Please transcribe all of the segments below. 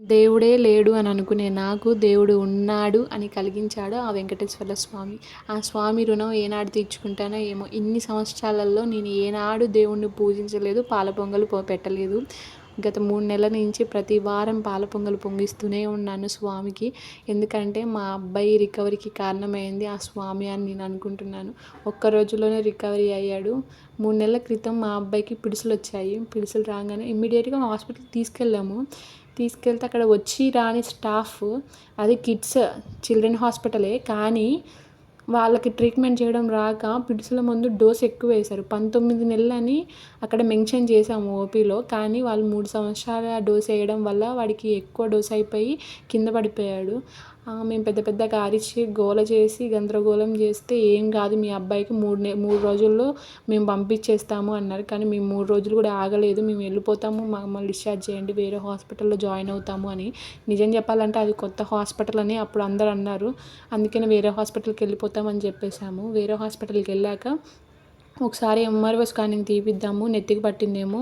దేవుడే లేడు అని అనుకునే నాకు దేవుడు ఉన్నాడు అని కలిగించాడు ఆ వెంకటేశ్వర స్వామి. ఆ స్వామి రుణం ఏనాడు తీర్చుకుంటానో ఏమో! ఇన్ని సంవత్సరాలలో నేను ఏనాడు దేవుడిని పూజించలేదు, పాల పొంగలు పెట్టలేదు. గత 3 నెలల నుంచి ప్రతి వారం పాల పొంగలు పొంగిస్తూనే ఉన్నాను స్వామికి. ఎందుకంటే మా అబ్బాయి రికవరీకి కారణమైంది ఆ స్వామి అని నేను అనుకుంటున్నాను. ఒక్క రోజులోనే రికవరీ అయ్యాడు. 3 నెలల క్రితం మా అబ్బాయికి పిడుసులొచ్చాయి. పిడుసులు రాగానే ఇమ్మీడియేట్‌గా హాస్పిటల్‌కి తీసుకెళ్ళాము. తీసుకెళ్తే అక్కడ వచ్చి రాని స్టాఫ్, అది చిల్డ్రన్ హాస్పిటలే కానీ వాళ్ళకి ట్రీట్మెంట్ చేయడం రాక పిడుసుల మందు డోస్ ఎక్కువ వేశారు. 19 నెలలని అక్కడ మెన్షన్ చేశాము ఓపీలో. కానీ వాళ్ళు 3 సంవత్సరాల డోస్ వేయడం వల్ల వాడికి ఎక్కువ డోస్ అయిపోయి కింద పడిపోయాడు. మేము పెద్ద పెద్దగా అరిచి గోల చేసి గందరగోళం చేస్తే ఏం కాదు మీ అబ్బాయికి 3 రోజుల్లో మేము పంపించేస్తాము అన్నారు. కానీ మేము 3 రోజులు కూడా ఆగలేదు. మేము వెళ్ళిపోతాము, మమ్మల్ని డిశ్చార్జ్ చేయండి, వేరే హాస్పిటల్లో జాయిన్ అవుతాము అని. నిజం చెప్పాలంటే అది కొత్త హాస్పిటల్ అని అప్పుడు అందరూ అన్నారు. అందుకని వేరే హాస్పిటల్కి వెళ్ళిపోతామని చెప్పేసాము. వేరే హాస్పిటల్కి వెళ్ళాక ఒకసారి ఎంఆర్ఓ స్కానింగ్ తీపిద్దాము, నెత్తికి పట్టిందేమో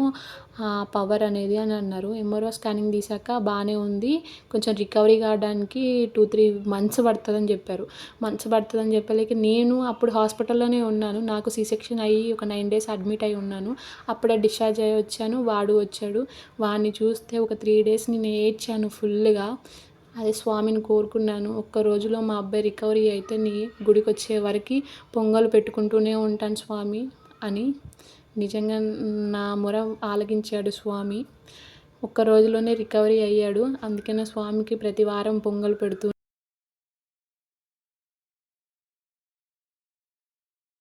పవర్ అనేది అని అన్నారు. ఎంఆర్ఓ స్కానింగ్ తీసాక బాగానే ఉంది, కొంచెం రికవరీ కావడానికి 2-3 మంత్స్ పడుతుందని చెప్పారు. మంత్స్ పడుతుందని చెప్పలేక నేను అప్పుడు హాస్పిటల్లోనే ఉన్నాను. నాకు సి సెక్షన్ అయ్యి ఒక 9 డేస్ అడ్మిట్ అయి ఉన్నాను. అప్పుడే డిశ్చార్జ్ అయ్యి వచ్చాను. వాడు వచ్చాడు. వాడిని చూస్తే ఒక 3 డేస్ నేను ఏడ్చాను ఫుల్గా. అదే స్వామిని కోరుకున్నాను, ఒక్క రోజులో మా అబ్బాయి రికవరీ అయితే నీ గుడికి వచ్చే వరకు పొంగలు పెట్టుకుంటూనే ఉంటాను స్వామి అని. నిజంగా నా మొర ఆలకించాడు స్వామి. ఒక్క రోజులోనే రికవరీ అయ్యాడు. అందుకనే స్వామికి ప్రతి వారం పొంగలు పెడుతూ